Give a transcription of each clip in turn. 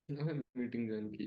Meeting join की।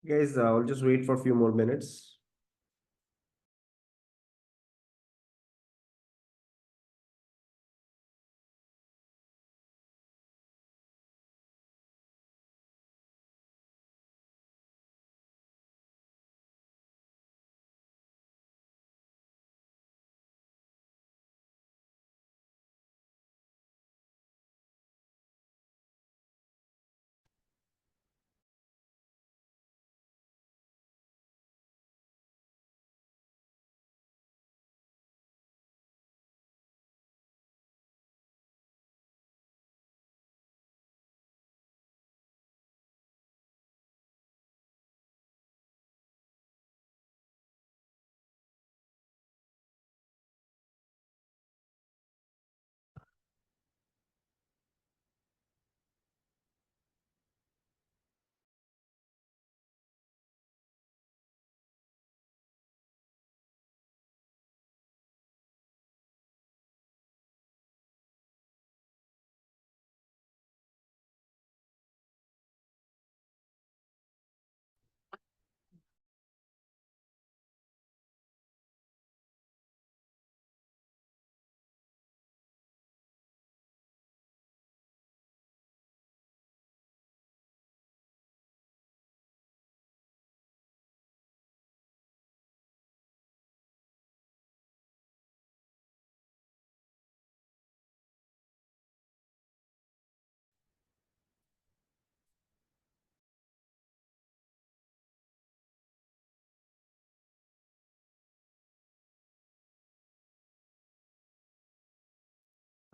Guys, I'll just wait for a few more minutes.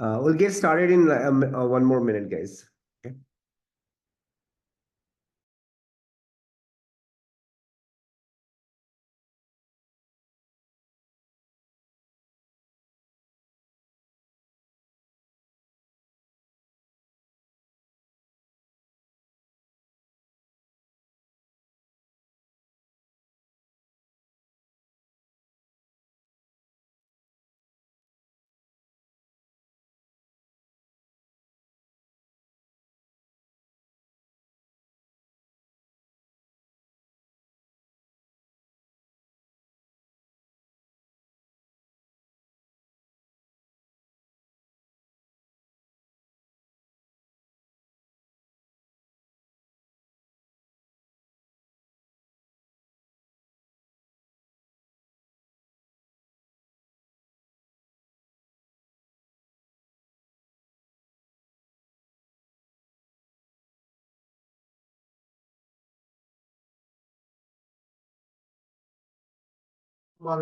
We'll get started in one more minute, guys. Okay. All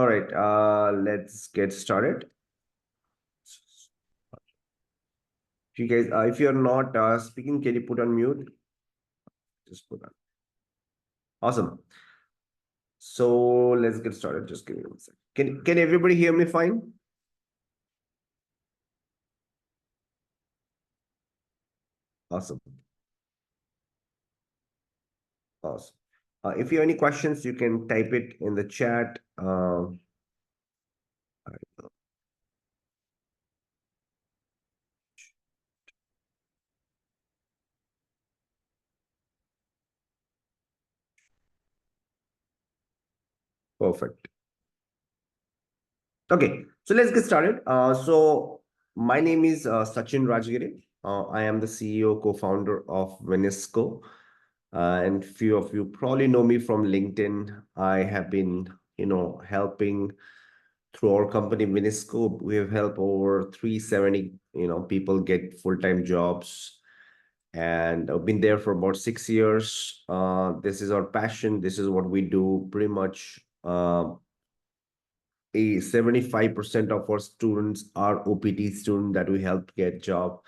right, let's get started. You guys, if you're not speaking, can you put on mute? Just put on. Awesome. So let's get started. Just give me one second. Can everybody hear me fine? Awesome. Awesome. If you have any questions, you can type it in the chat. Perfect. Okay, so let's get started. So my name is Sachin Rajgiri. I am the CEO, co-founder of Venisco. And few of you probably know me from LinkedIn. I have been, helping through our company Venisco. We have helped over 370, people get full-time jobs. And I've been there for about 6 years. This is our passion. This is what we do pretty much. 75% of our students are OPT students that we help get job.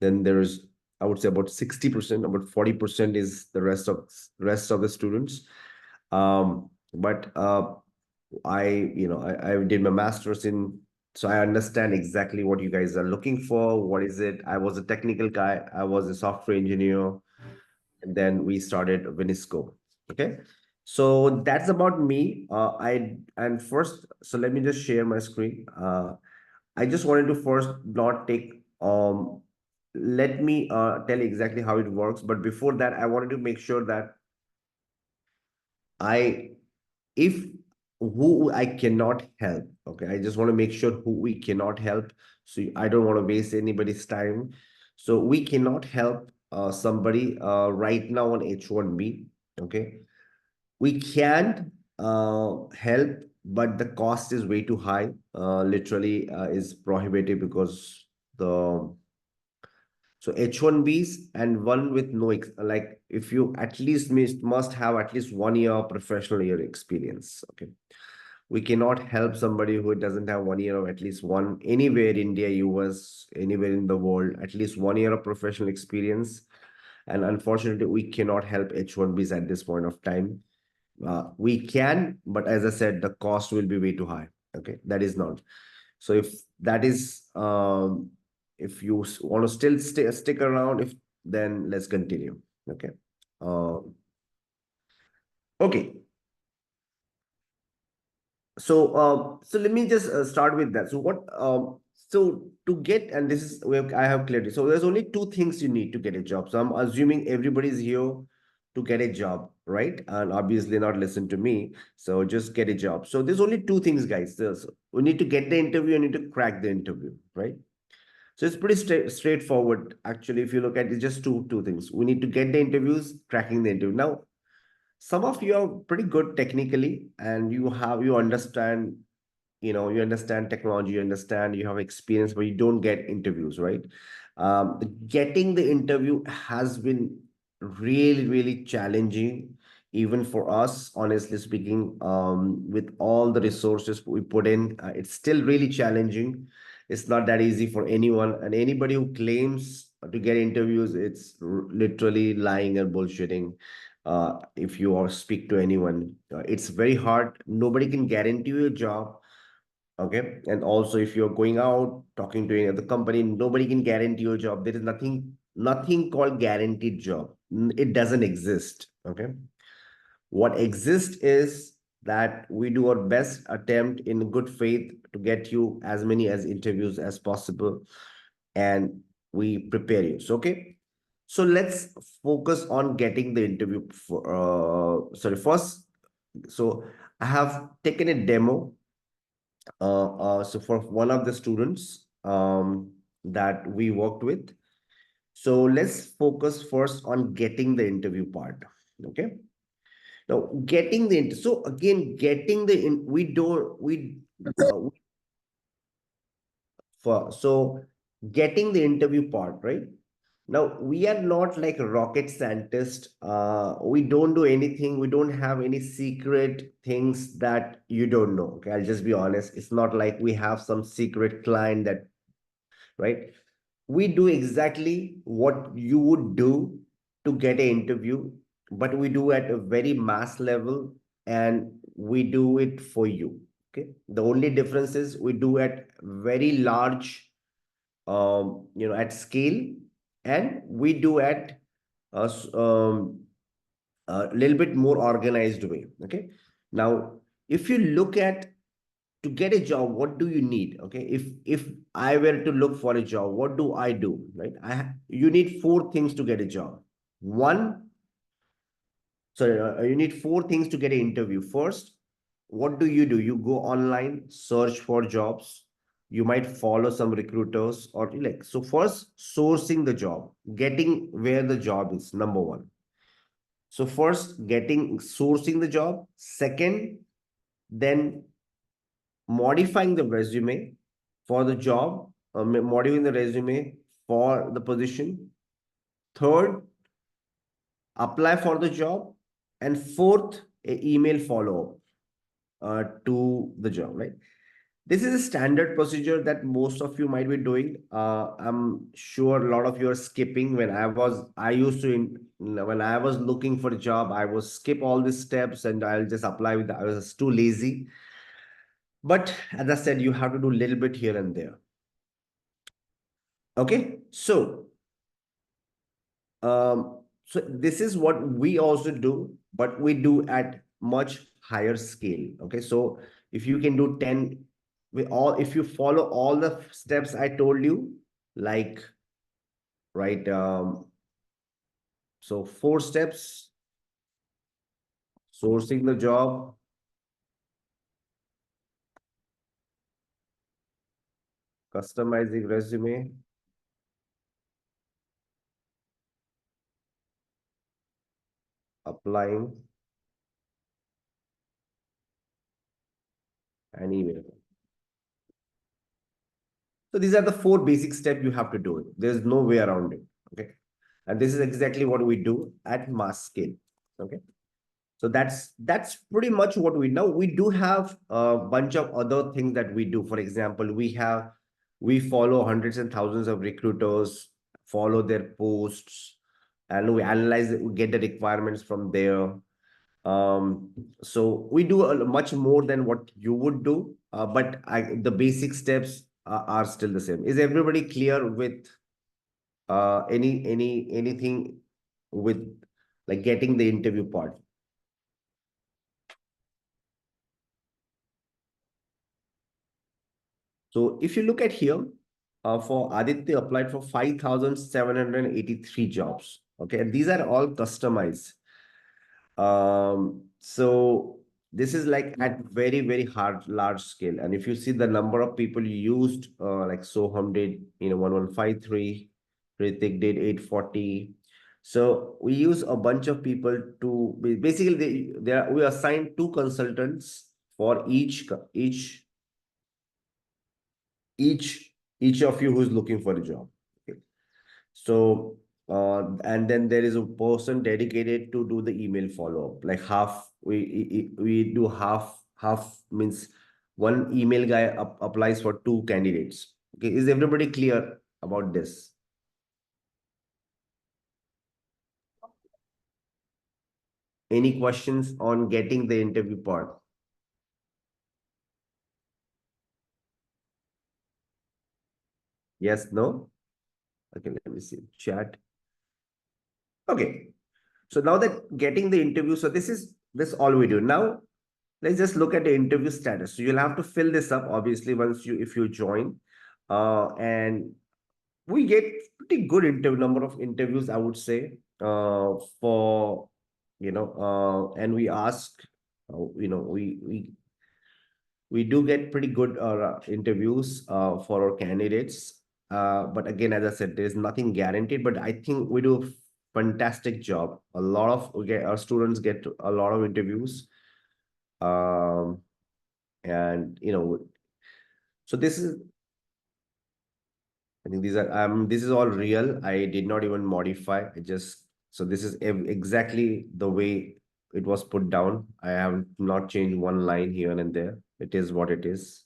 Then there's, I would say, about 60%, about 40% is the rest of the students. But I did my master's in, so I understand exactly what you guys are looking for. What is it? I was a technical guy. I was a software engineer, and then we started Venisco. Okay. So that's about me. And first, so let me just share my screen. I just wanted to first not take let me tell you exactly how it works. But before that, I wanted to make sure that I if who I cannot help, okay, I just want to make sure who we cannot help. So I don't want to waste anybody's time. So we cannot help somebody right now on H1B, okay. We can help, but the cost is way too high. Literally is prohibitive because the so H1Bs and one with no like if you at least must have at least 1 year of professional year experience. Okay, we cannot help somebody who doesn't have 1 year of at least one anywhere India, US, anywhere in the world, at least 1 year of professional experience. And unfortunately, we cannot help H1Bs at this point of time. We can, but as I said, the cost will be way too high. Okay, that is not. So if that is, if you want to still stick around, if then let's continue. Okay. Okay. So let me just start with that. So what? So to get, and this is where I have clarity. So there's only two things you need to get a job. So I'm assuming everybody's here to get a job, right? And obviously not listen to me. So just get a job. So there's only two things, guys. We need to get the interview. You need to crack the interview, right? So it's pretty straightforward. Actually, if you look at it, just two things. We need to get the interviews, cracking the interview. Now, some of you are pretty good technically, and you understand, you understand technology, you understand, you have experience, but you don't get interviews, right? Getting the interview has been really challenging, even for us, honestly speaking. With all the resources we put in, it's still really challenging. It's not that easy for anyone, and anybody who claims to get interviews, it's literally lying and bullshitting. If you or speak to anyone, it's very hard. Nobody can guarantee you a job. Okay. And also, if you're going out talking to any other company, nobody can guarantee your job. There is nothing called guaranteed job. It doesn't exist. Okay. What exists is that we do our best attempt in good faith to get you as many as interviews as possible, and we prepare you. So, okay. So let's focus on getting the interview for, sorry, first. So I have taken a demo so for one of the students that we worked with. So let's focus first on getting the interview part. Okay. Now, so again, getting the in, we don't for so getting the interview part, right? Now, we are not like a rocket scientist. We don't do anything. We don't have any secret things that you don't know. Okay, I'll just be honest. It's not like we have some secret client that, right? We do exactly what you would do to get an interview, but we do at a very mass level, and we do it for you. Okay. The only difference is we do at very large, at scale, and we do at a little bit more organized way. Okay. Now, if you look at to get a job, what do you need? Okay, if I were to look for a job, what do I do? Right, you need four things to get a job. One, sorry, you need four things to get an interview. First, what do? You go online, search for jobs. You might follow some recruiters or like so. First, sourcing the job, getting where the job is, number one. So first, getting sourcing the job. Second, then modifying the resume for the job, modifying the resume for the position. Third, apply for the job. And fourth, a email follow-up to the job, right? This is a standard procedure that most of you might be doing. I'm sure a lot of you are skipping. I used to, when I was looking for a job, I was skip all these steps and I'll just apply I was too lazy. But as I said, you have to do a little bit here and there. Okay, so this is what we also do, but we do at much higher scale. Okay, so if you can do 10 with all, if you follow all the steps I told you, like, right, so 4 steps: sourcing the job, customizing resume, applying, and email. So these are the 4 basic steps you have to do it. There's no way around it. Okay. And this is exactly what we do at mass scale. Okay. So that's pretty much what we know. We do have a bunch of other things that we do. For example, we follow hundreds and thousands of recruiters, follow their posts, and we analyze it, we get the requirements from there. Um, so we do much more than what you would do, but the basic steps are still the same. Is everybody clear with anything with like getting the interview part? So if you look at here, for Aditya applied for 5,783 jobs. Okay, and these are all customized. So this is like at very, very hard, large scale. And if you see the number of people used, like Soham did, 1153, Ritik did 840. So we use a bunch of people to basically we assign 2 consultants for each each of you who's looking for a job. Okay. So and then there is a person dedicated to do the email follow-up. Like half we do half means one email guy applies for 2 candidates. Okay, is everybody clear about this? Any questions on getting the interview part? Yes, no? Okay, let me see. Chat. Okay. So now that getting the interview, so this all we do. Now let's just look at the interview status. So you'll have to fill this up, obviously, once you if you join. And we get pretty good interview number of interviews, I would say, for and we ask, we do get pretty good interviews for our candidates. But again, as I said, there's nothing guaranteed. But I think we do a fantastic job. A lot of our students get a lot of interviews. Um, and so I think this is all real. I did not even modify. I just so this is exactly the way it was put down. I have not changed one line here and there. It is what it is.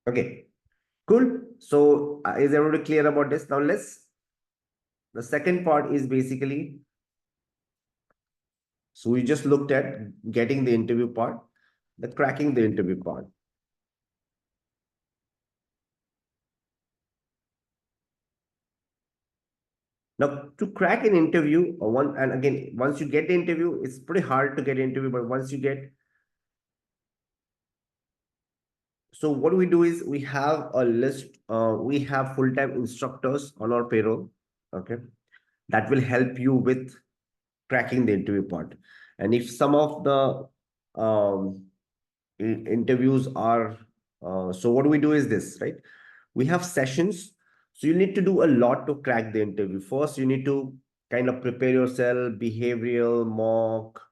Okay, cool. So is everybody clear about this? Now the second part is basically, so we just looked at getting the interview part, the cracking the interview part. Now, to crack an interview, or and again, once you get the interview, it's pretty hard to get interview, but once you get, so what we do is we have a list, we have full-time instructors on our payroll, okay, that will help you with cracking the interview part. And if some of the interviews are, so what we do is this, right? We have sessions. So you need to do a lot to crack the interview. First, you need to kind of prepare yourself, behavioral, mock.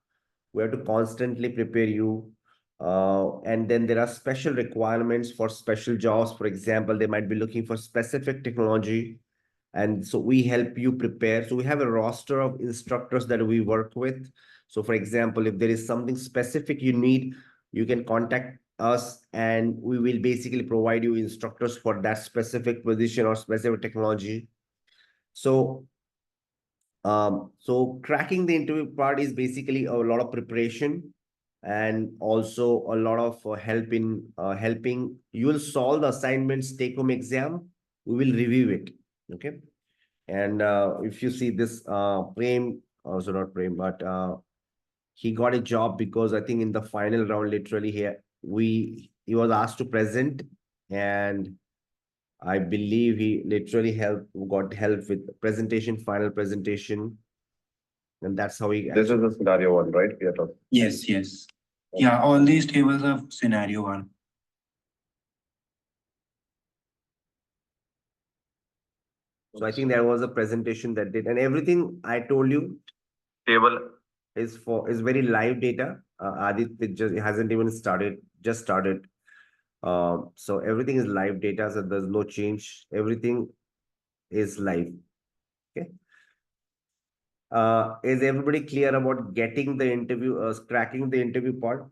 We have to constantly prepare you. And then there are special requirements for special jobs. For example, they might be looking for specific technology. And so we help you prepare. So we have a roster of instructors that we work with. So for example, if there is something specific you need, you can contact us and we will basically provide you instructors for that specific position or specific technology. So So cracking the interview part is basically a lot of preparation and also a lot of helping. You will solve the assignments, take home exam. We will review it. Okay. And if you see this, Prem, also not Prem, but he got a job because I think in the final round, literally here he was asked to present, and I believe he literally got help with presentation, final presentation, and that's how he. This is the scenario one, right? We are talking. Yes, yes. Yeah, all these tables are scenario one. So I think there was a presentation that did, and everything I told you, table is very live data. Adit just hasn't even started, just started. So everything is live data, so there's no change. Everything is live. Okay. Is everybody clear about getting the interview, cracking the interview part?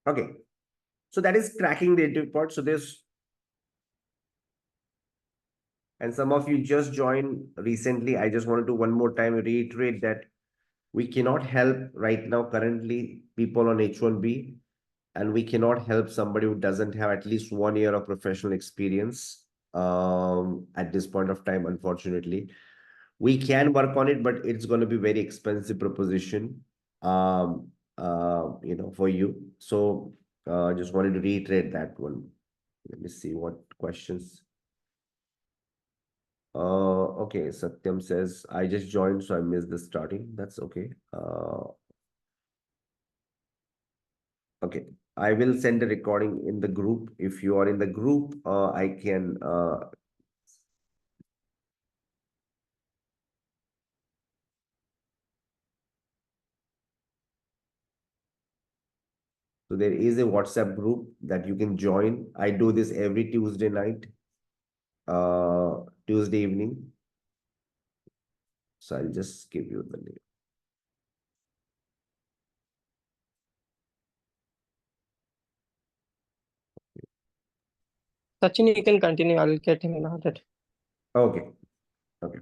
Okay. So that is cracking the interview part. So there's, and some of you just joined recently. I just wanted to one more time reiterate that we cannot help right now currently people on H1B, and we cannot help somebody who doesn't have at least 1 year of professional experience at this point of time, unfortunately. We can work on it, but it's going to be very expensive proposition for you. So just wanted to reiterate that one. Let me see what questions. Okay, Satyam says, I just joined, so I missed the starting. That's okay. Okay, I will send a recording in the group. If you are in the group, I can. So there is a WhatsApp group that you can join. I do this every Tuesday night, Tuesday evening. So I'll just give you the name. Sachin, you can continue. I'll get him added. Okay. Okay.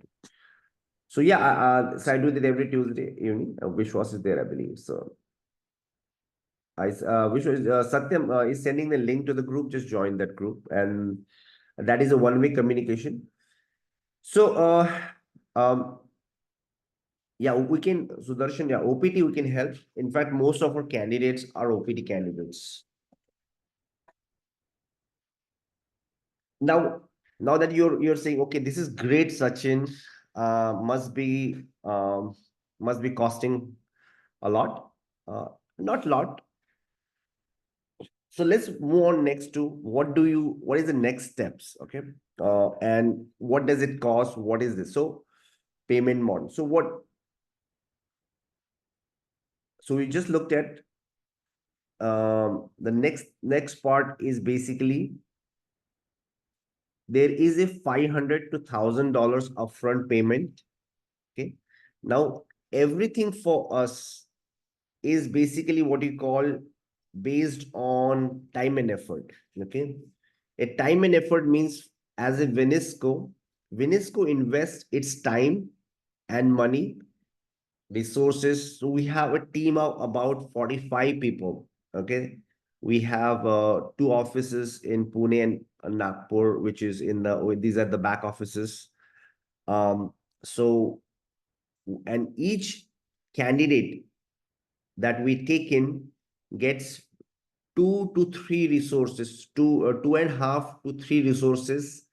So yeah, so I do that every Tuesday evening. Vishwas is there, I believe. So Vishwas, Satyam is sending the link to the group. Just join that group, and that is a one-way communication. So yeah, we can, Sudarshan, yeah, OPT we can help. In fact, most of our candidates are OPT candidates. Now, now that you're saying, okay, this is great, Sachin, must be costing a lot, not lot. So let's move on next to what is the next steps, okay? And what does it cost? What is this? So payment model. So we just looked at the next part is basically there is a $500 to $1,000 upfront payment. Okay. Now everything for us is basically what you call based on time and effort. Okay. A time and effort means as a Venisco invests its time and money, resources. So we have a team of about 45 people. Okay. We have two offices in Pune and Nagpur, which is these are the back offices. So, and each candidate that we take in gets 2 to 3 resources, 2.5 to 3 resources.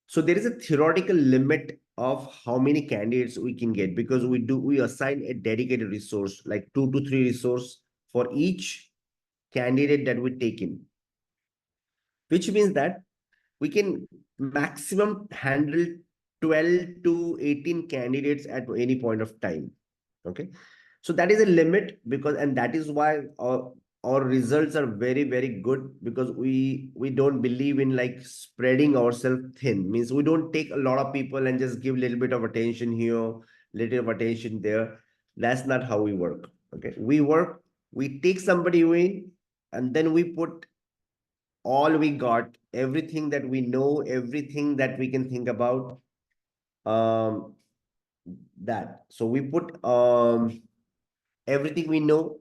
So there is a theoretical limit of how many candidates we can get, because we assign a dedicated resource like 2 to 3 resource for each candidate that we take in, which means that we can maximum handle 12 to 18 candidates at any point of time. Okay. So that is a limit, because, and that is why our results are very, very good, because we don't believe in like spreading ourselves thin. Means we don't take a lot of people and just give a little bit of attention here, little of attention there. That's not how we work. Okay, we take somebody in, and then we put all we got, everything that we know, everything that we can think about. Um, that. So we put everything we know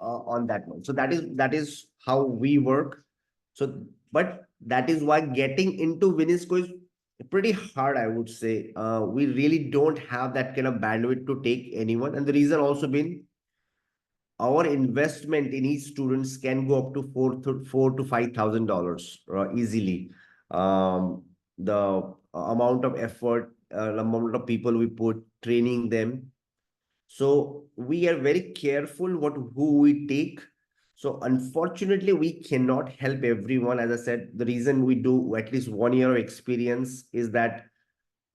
on that one. So that is how we work. So, but that is why getting into Vinisco is pretty hard, I would say. We really don't have that kind of bandwidth to take anyone, and the reason also been our investment in each students can go up to four to $5,000 easily. The amount of effort, the amount of people we put training them, so we are very careful what who we take. So unfortunately, we cannot help everyone. As I said, the reason we do at least 1 year of experience is that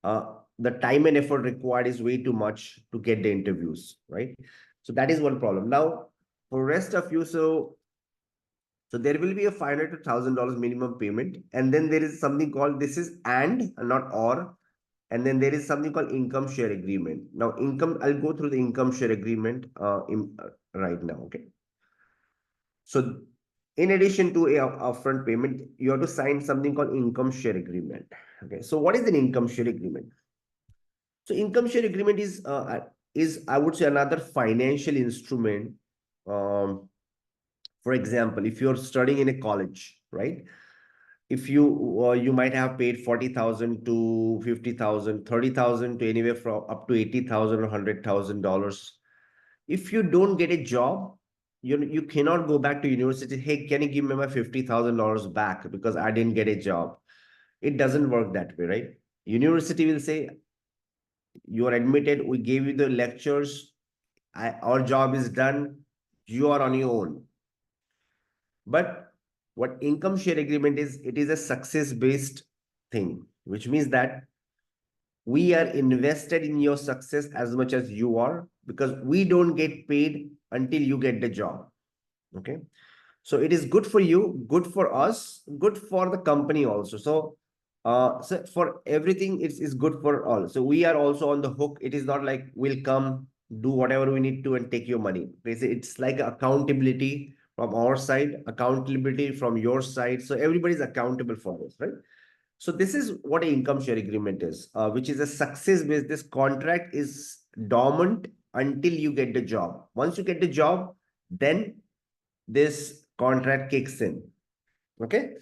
the time and effort required is way too much to get the interviews, right? So that is one problem. Now, for rest of you, so there will be a $500 to $1,000 minimum payment, and then there is something called, this is and not or, and then there is something called income share agreement. Now, I'll go through the income share agreement right now. Okay. So in addition to a upfront payment, you have to sign something called income share agreement. Okay. So what is an income share agreement? So income share agreement is I would say another financial instrument. Um, for example, if you're studying in a college, right? If you might have paid 40,000 to 50,000, 30,000 to anywhere from up to 80,000 or $100,000. If you don't get a job, you cannot go back to university. Hey, can you give me my $50,000 back because I didn't get a job? It doesn't work that way, right? University will say, you are admitted, we gave you the lectures, our job is done, you are on your own. But what income share agreement is, it is a success based thing, which means that we are invested in your success as much as you are, because we don't get paid until you get the job. Okay. So it is good for you, good for us, good for the company also. So for everything, it's good for all. So we are also on the hook. It is not like we'll come, do whatever we need to and take your money. Basically, it's like accountability from our side, accountability from your side. So everybody's accountable for this, right? So this is what an income share agreement is, which is a success based. This contract is dormant until you get the job. Once you get the job, then this contract kicks in. Okay.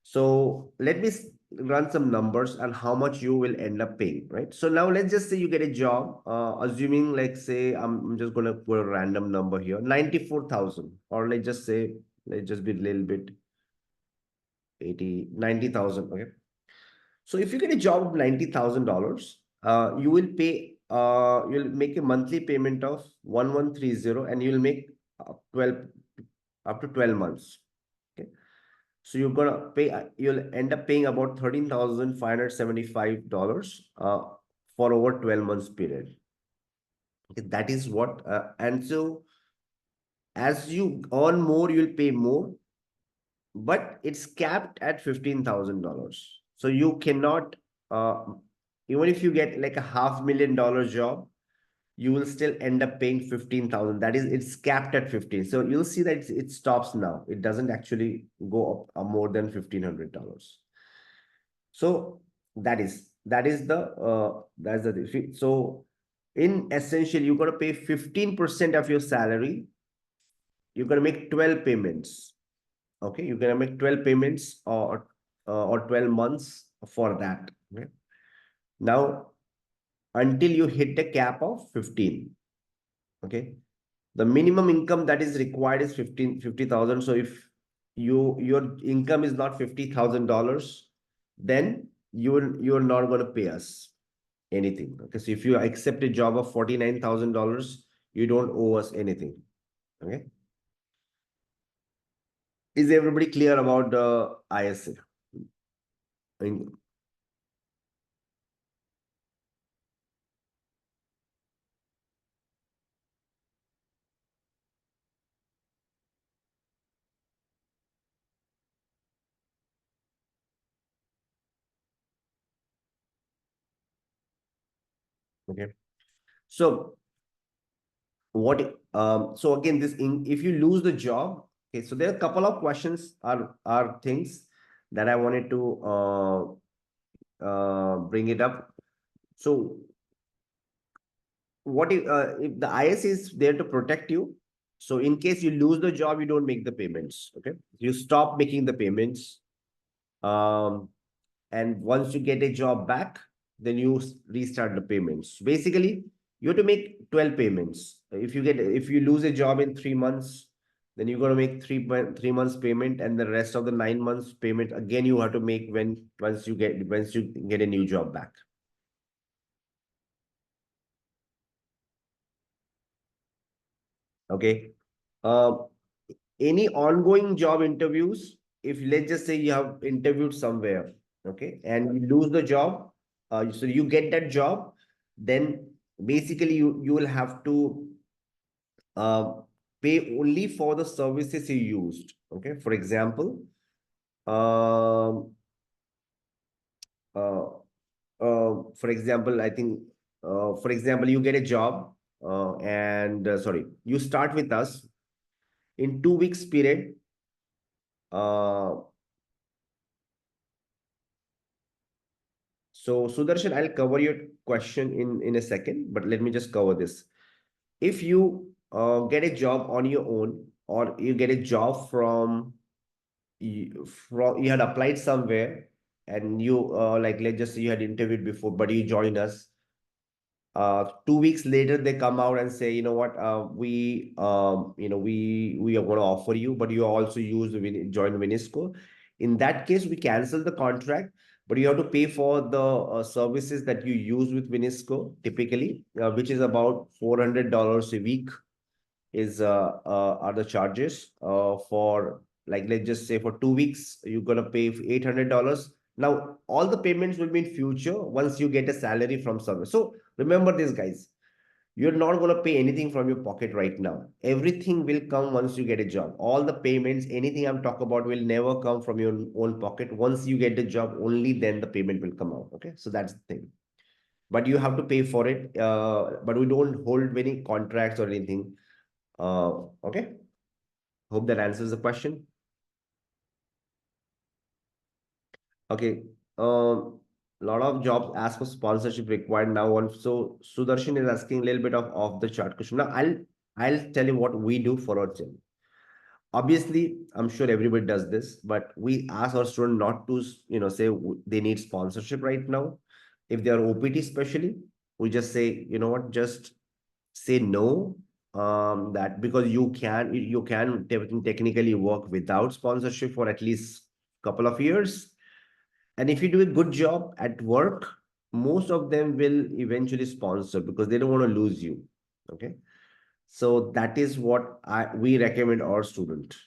So let me run some numbers on how much you will end up paying, right? So now let's just say you get a job, assuming, like, say, I'm just going to put a random number here, 94,000, or let's just say, let's just be a little bit 90,000. Okay. So if you get a job of $90,000, you'll make a monthly payment of 1130, and you'll make 12 up to 12 months. Okay. So you'll end up paying about $13,575 for over 12 months period. Okay, that is what, and so as you earn more, you'll pay more, but it's capped at $15,000. So you cannot, uh, even if you get like a $500,000 job, you will still end up paying 15,000. That is, it's capped at 15. So you'll see that it stops now. It doesn't actually go up more than $1,500. So that's the so in essential, you got to pay 15% of your salary. You're going to make 12 payments. Okay, you're going to make 12 payments, or 12 months for that. Okay. Now, until you hit a cap of 15. Okay. The minimum income that is required is 50,000. So if your income is not $50,000, then you're not going to pay us anything. Okay. So if you accept a job of $49,000, you don't owe us anything. Okay. Is everybody clear about the ISA? Okay. So So again, if you lose the job, okay, so there are a couple of questions are things that I wanted to bring it up. So if the IS is there to protect you? So in case you lose the job, you don't make the payments. Okay, you stop making the payments. Um, and once you get a job back, then you restart the payments. Basically, you have to make 12 payments. If you lose a job in 3 months, then you're going to make 3 months payment, and the rest of the 9 months payment again you have to make once you get a new job back. Okay. Uh, any ongoing job interviews, if let's just say you have interviewed somewhere, okay, and you lose the job, so you get that job, then basically you will have to uh, pay only for the services you used. Okay, for example, um, uh, I think, for example, you get a job, and sorry, you start with us in 2 weeks period. Uh, So, Sudarshan, I'll cover your question in a second, but let me just cover this. If you get a job on your own, or you get a job from you had applied somewhere, and you like, let's just say you had interviewed before, but you joined us. 2 weeks later they come out and say, you know what, we are going to offer you, but you also join Vinisco. In that case, we cancel the contract, but you have to pay for the services that you use with Vinisco typically, which is about $400 a week, are the charges for, like, let's just say for 2 weeks you're going to pay $800. Now all the payments will be in future once you get a salary from somewhere. So remember this, guys, you're not going to pay anything from your pocket right now. Everything will come once you get a job. All the payments, anything I'm talking about, will never come from your own pocket. Once you get the job, only then the payment will come out. Okay, so that's the thing, but you have to pay for it. But we don't hold any contracts or anything. Okay. Hope that answers the question. Okay. Lot of jobs ask for sponsorship required now. On so Sudarshan is asking a little bit of off the chart question. Now I'll tell you what we do for our team. Obviously, I'm sure everybody does this, but we ask our student not to say they need sponsorship right now. If they are OPT especially, we just say, you know what, just say no, that because you can technically work without sponsorship for at least couple of years, and if you do a good job at work, most of them will eventually sponsor because they don't want to lose you. Okay, so that is what we recommend our student.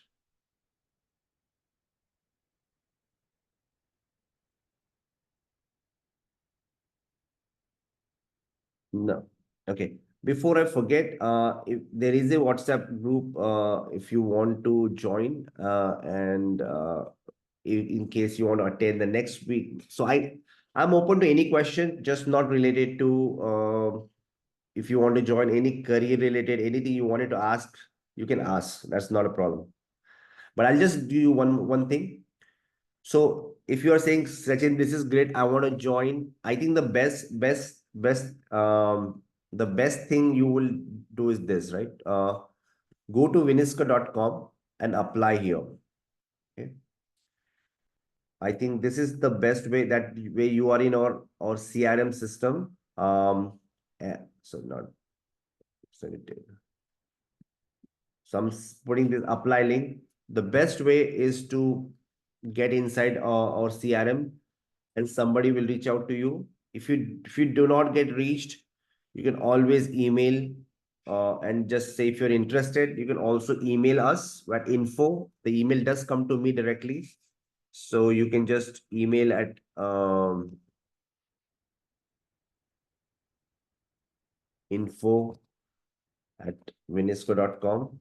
No. Okay. Before I forget, if there is a WhatsApp group, if you want to join, and in case you want to attend the next week. So I'm open to any question, just not related to, if you want to join any career related, anything you wanted to ask, you can ask. That's not a problem. But I'll just do you one thing. So if you are saying, Sachin, this is great, I want to join. I think the best thing you will do is this, right? Go to vinisca.com and apply here. Okay. I think this is the best way, that way you are in our CRM system. So not send it in. So I'm putting this apply link. The best way is to get inside our CRM, and somebody will reach out to you. If you do not get reached, you can always email, and just say if you're interested. You can also email us at info. The email does come to me directly, so you can just email at info@vinisco.com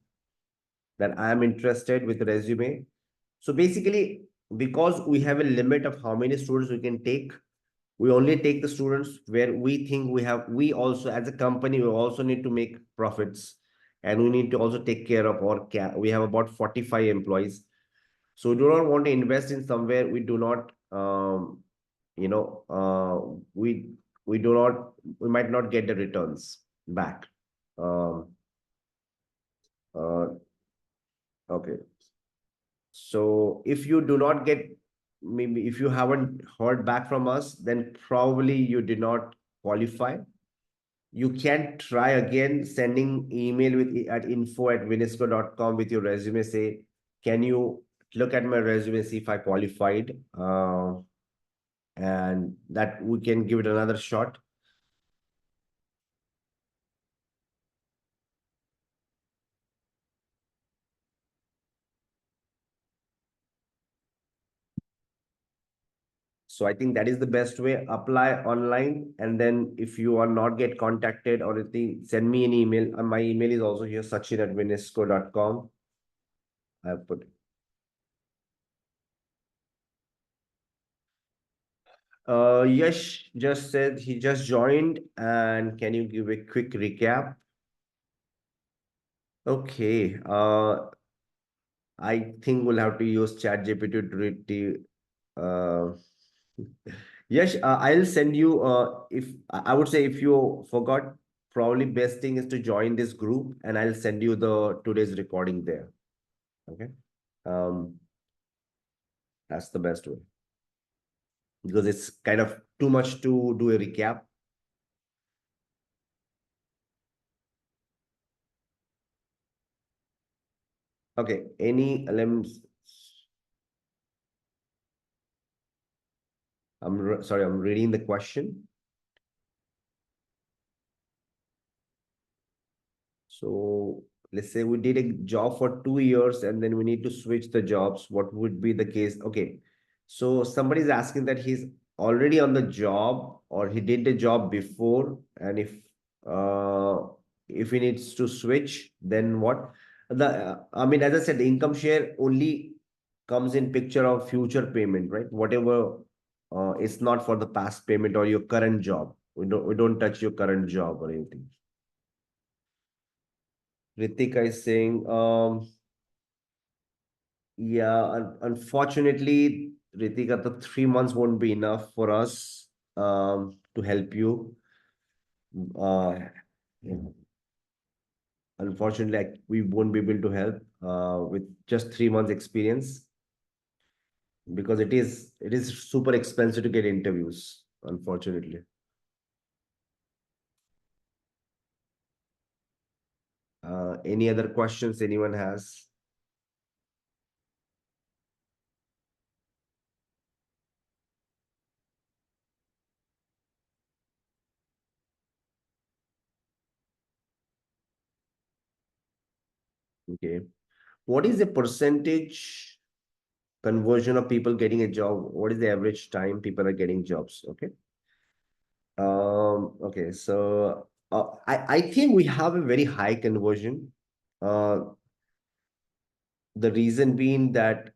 that I am interested with the resume. So basically, because we have a limit of how many students we can take, we only take the students where we think we also, as a company, we also need to make profits. and we need to also take care of we have about 45 employees. So we do not want to invest in somewhere we do not, you know, we do not, we might not get the returns back. Um, uh, okay. So if you do not get, maybe if you haven't heard back from us, then probably you did not qualify. You can try again sending email with at info@vinisco.com with your resume. Say, can you look at my resume, see if I qualified? And that we can give it another shot. So I think that is the best way. Apply online, and then if you are not get contacted or anything, send me an email. My email is also here, Sachin@vinisco.com. I have put. Yash just said he just joined, and can you give a quick recap? Okay. I think we'll have to use ChatGPT to read the. Yes, I'll send you. If I would say if you forgot, probably best thing is to join this group, and I'll send you the today's recording there. Okay. Um, that's the best way because it's kind of too much to do a recap. Okay. Any LMs? Sorry, I'm reading the question. So let's say we did a job for 2 years and then we need to switch the jobs. What would be the case? Okay. So somebody's asking that he's already on the job or he did the job before, and uh if he needs to switch, then what? I mean, as I said, the income share only comes in picture of future payment, right? Whatever, it's not for the past payment or your current job. We don't touch your current job or anything. Ritika is saying, yeah, unfortunately, Ritika, the 3 months won't be enough for us to help you. Uh, Unfortunately, we won't be able to help with just 3 months experience because it is super expensive to get interviews, unfortunately. Any other questions anyone has? Okay. What is the percentage conversion of people getting a job? What is the average time people are getting jobs? Okay. Okay, so I think we have a very high conversion. The reason being that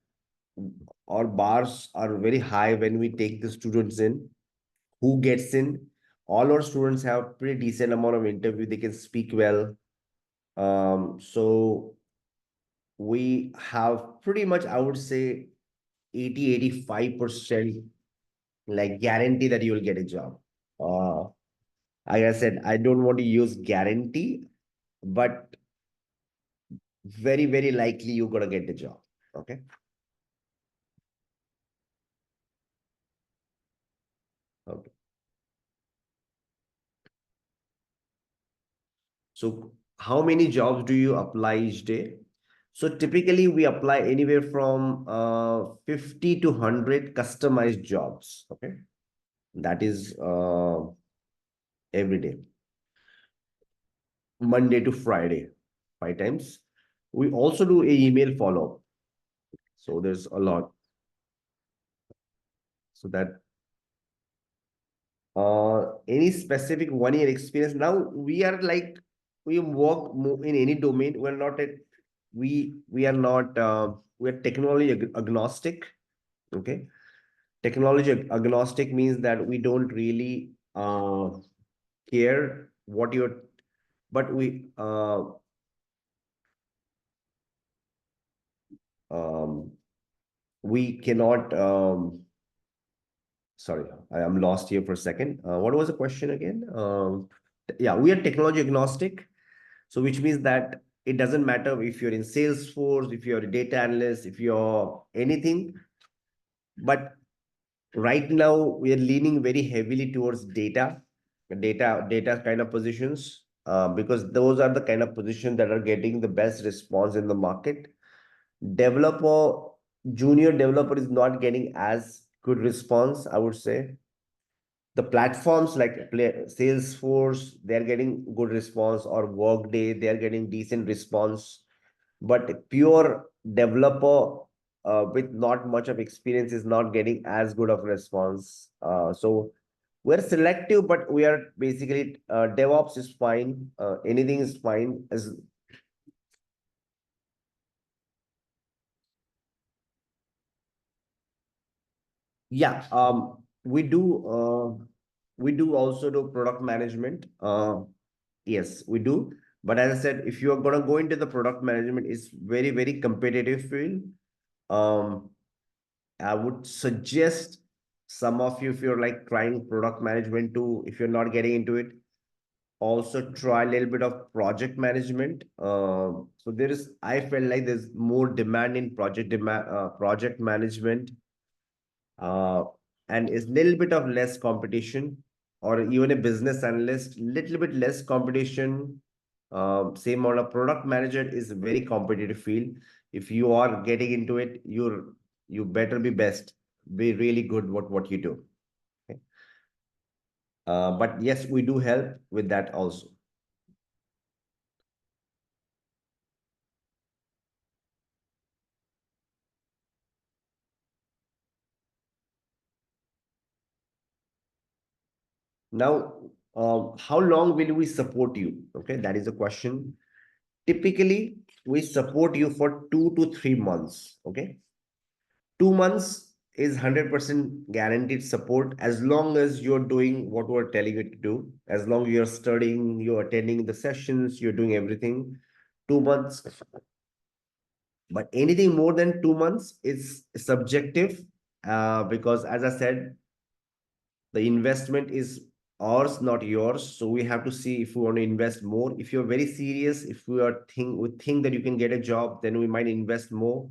our bars are very high when we take the students in. Who gets in? All our students have pretty decent amount of interview. They can speak well. So we have pretty much, I would say, 80-85% like guarantee that you will get a job. Like I said, I don't want to use guarantee, but very, very likely you're gonna get the job. Okay. Okay. So how many jobs do you apply each day? So typically we apply anywhere from 50 to 100 customized jobs. Okay. That is every day, Monday to Friday, 5 times. We also do a email follow-up. So there's a lot. So that any specific 1 year experience. Now we are like, we work in any domain. We're not at, we are not, we're technology agnostic. Okay. Technology agnostic means that we don't really care what you're, but um, we cannot, sorry, I am lost here for a second. What was the question again? Yeah, we are technology agnostic. So which means that it doesn't matter if you're in Salesforce, if you're a data analyst, if you're anything. But right now we are leaning very heavily towards data kind of positions, because those are the kind of positions that are getting the best response in the market. Developer, junior developer is not getting as good response, I would say. The platforms like Salesforce, they're getting good response, or Workday, they're getting decent response. But pure developer with not much of experience is not getting as good of response. So we're selective, but we are basically DevOps is fine. Anything is fine as yeah. We do also do product management. Yes, we do. But as I said, if you are gonna go into the product management, it's very, very competitive field. Um, I would suggest some of you, if you're like trying product management too, if you're not getting into it, also try a little bit of project management. So there is, I felt like there's more demand in project management, uh, and is little bit of less competition, or even a business analyst, little bit less competition. Same on a product manager is a very competitive field. If you are getting into it, you better be best, be really good what you do. Okay? But yes, we do help with that also. Now, how long will we support you? Okay, that is a question. Typically, we support you for 2 to 3 months. Okay, 2 months is 100% guaranteed support, as long as you're doing what we're telling you to do. As long as you're studying, you're attending the sessions, you're doing everything. 2 months, but anything more than 2 months is subjective, because as I said, the investment is ours, not yours. So we have to see if we want to invest more. If you're very serious, if we think that you can get a job, then we might invest more.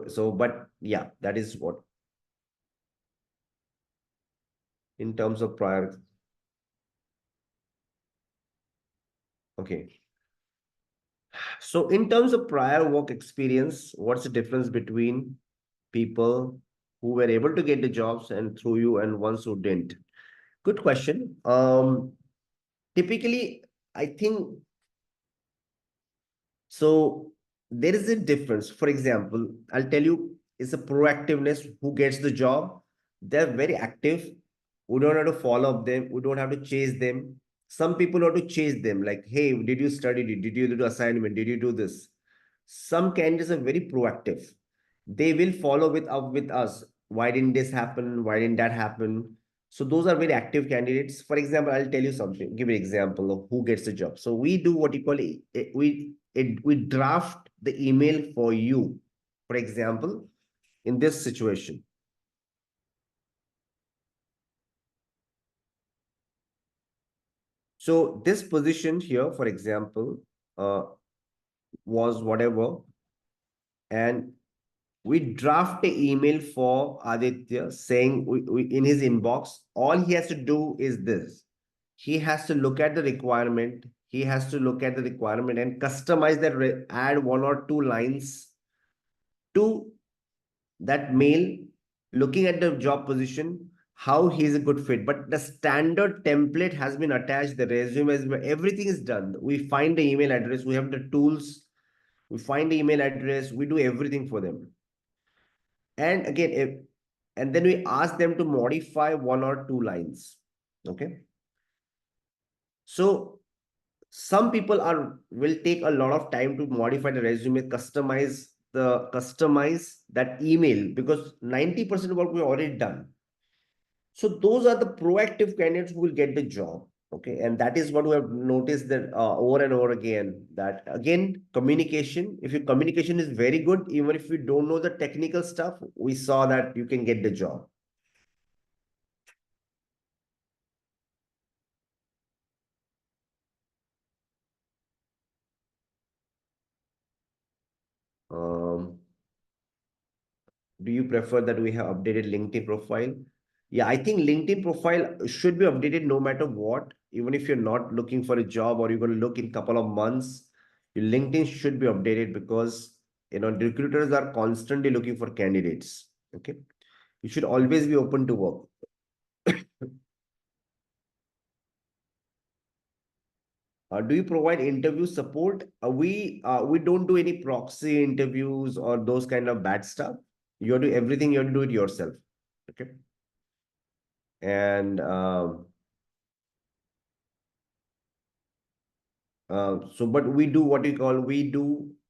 So, but yeah, that is what in terms of prior. Okay. So in terms of prior work experience, what's the difference between people who were able to get the jobs and through you and ones who didn't? Good question. Typically, I think so. There is a difference. For example, I'll tell you, it's a proactiveness who gets the job. They're very active. We don't have to follow up them. We don't have to chase them. Some people have to chase them, like, hey, did you study? Did you do assignment? Did you do this? Some candidates are very proactive. They will follow up with us. Why didn't this happen? Why didn't that happen? So those are very active candidates. For example, I'll tell you something. Give an example of who gets the job. So we do what you call we draft the email for you. For example, in this situation. So this position here, for example, was whatever, and we draft a email for Aditya saying in his inbox, all he has to do is this. He has to look at the requirement. He has to look at the requirement and customize that, add 1 or 2 lines to that mail, looking at the job position, how he's a good fit. But the standard template has been attached, the resume is, everything is done. We find the email address, we have the tools, we find the email address, we do everything for them. And again, and then we ask them to modify 1 or 2 lines. Okay. So some people will take a lot of time to modify the resume, customize that email, because 90% of work we already done. So those are the proactive candidates who will get the job. Okay, and that is what we have noticed that over and over again, that again, communication, if your communication is very good, even if you don't know the technical stuff, we saw that you can get the job. Um, do you prefer that we have updated LinkedIn profile? Yeah, I think LinkedIn profile should be updated no matter what. Even if you're not looking for a job or you're going to look in a couple of months, your LinkedIn should be updated because the recruiters are constantly looking for candidates. Okay, you should always be open to work. Do you provide interview support? We don't do any proxy interviews or those kind of bad stuff. You do everything. You have to do it yourself. Okay, and so, but we do what we call we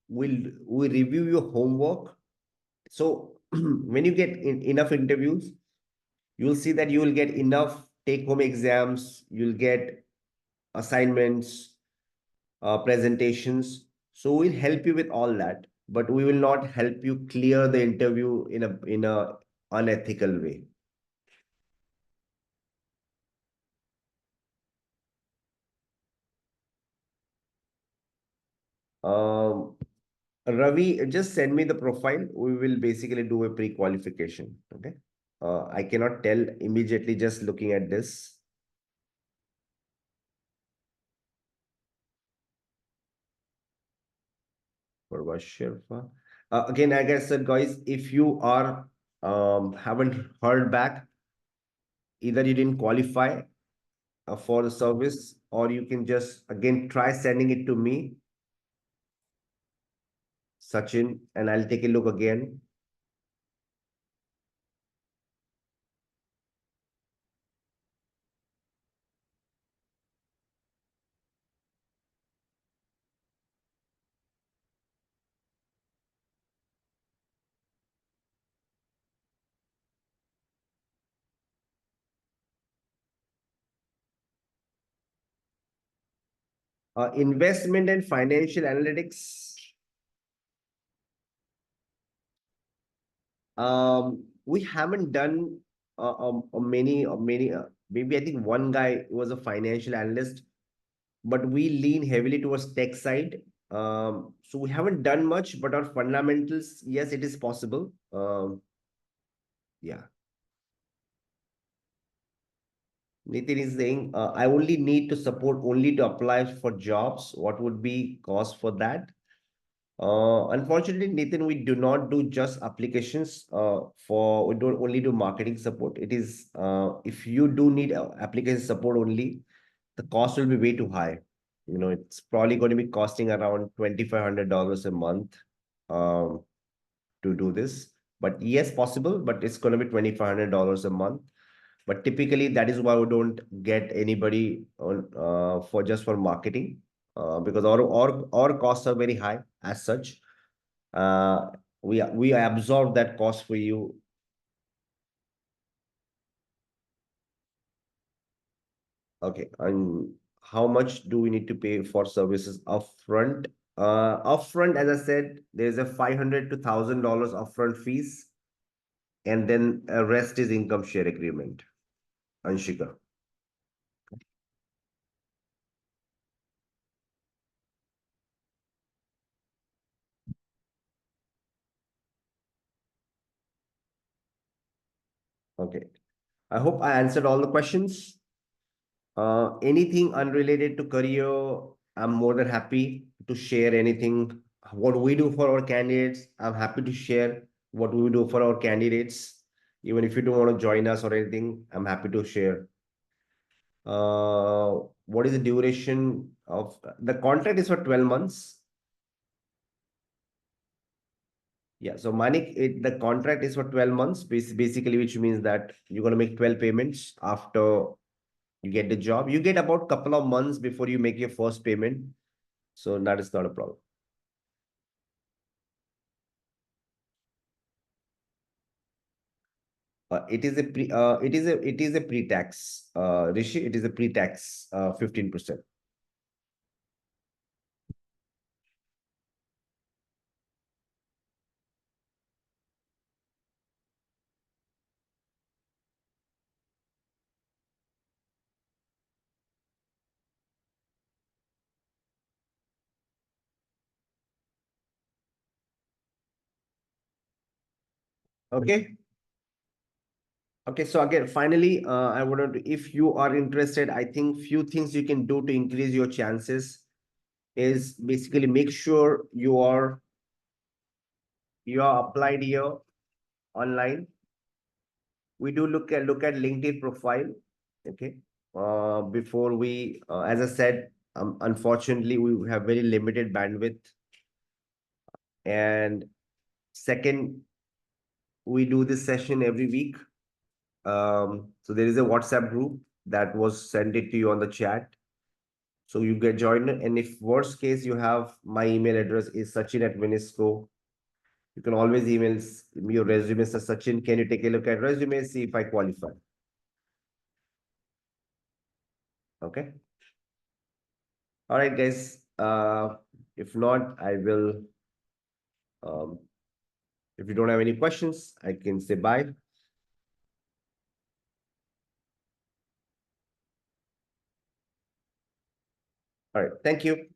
review your homework. So when you get enough interviews, you'll see that you will get enough take-home exams. You'll get assignments, presentations. So we'll help you with all that, but we will not help you clear the interview in a unethical way. Um, Ravi, just send me the profile. We will basically do a pre-qualification. Okay. I cannot tell immediately just looking at this. Sherpa. Again, like I said, guys, if you are haven't heard back, either you didn't qualify for the service, or you can just again try sending it to me, Sachin, and I'll take a look again. Investment and financial analytics. We haven't done many. Maybe I think one guy was a financial analyst, but we lean heavily towards tech side. So we haven't done much, but our fundamentals, yes, it is possible. Yeah. Nitin is saying, I only need to support only to apply for jobs. What would be cost for that? Unfortunately, Nathan, we do not do just applications. We don't only do marketing support. It is if you do need application support only, the cost will be way too high. It's probably going to be costing around $2,500 a month um, to do this. But yes, possible, but it's going to be $2,500 a month. But typically, that is why we don't get anybody on for marketing because our costs are very high as such. Uh, we absorb that cost for you. Okay, and how much do we need to pay for services upfront? Upfront, as I said, there's a $500 to $1,000 upfront fees, and then a rest is income share agreement. Anshika. Okay, I hope I answered all the questions. Anything unrelated to career, I'm more than happy to share anything. What we do for our candidates, I'm happy to share what we do for our candidates. Even if you don't want to join us or anything, I'm happy to share. What is the duration of the contract is for 12 months. Yeah, so Manik, the contract is for 12 months, basically, which means that you're going to make 12 payments after you get the job. You get about a couple of months before you make your first payment. So that is not a problem. It is a pre-tax, Rishi, it is a pre-tax 15%. Okay. Okay, so again, finally, I wanted to, if you are interested, I think few things you can do to increase your chances is basically make sure you are applied here online. We do look at LinkedIn profile. Okay. Before we, as I said, unfortunately, we have very limited bandwidth. And second, we do this session every week. So there is a WhatsApp group that was sent it to you on the chat. So you get joined. And if worst case, you have my email address is Sachin@Vinisco. You can always email your resume, says Sachin, can you take a look at resume, see if I qualify? Okay. All right, guys. If not, I will. Um, if you don't have any questions, I can say bye. All right. Thank you.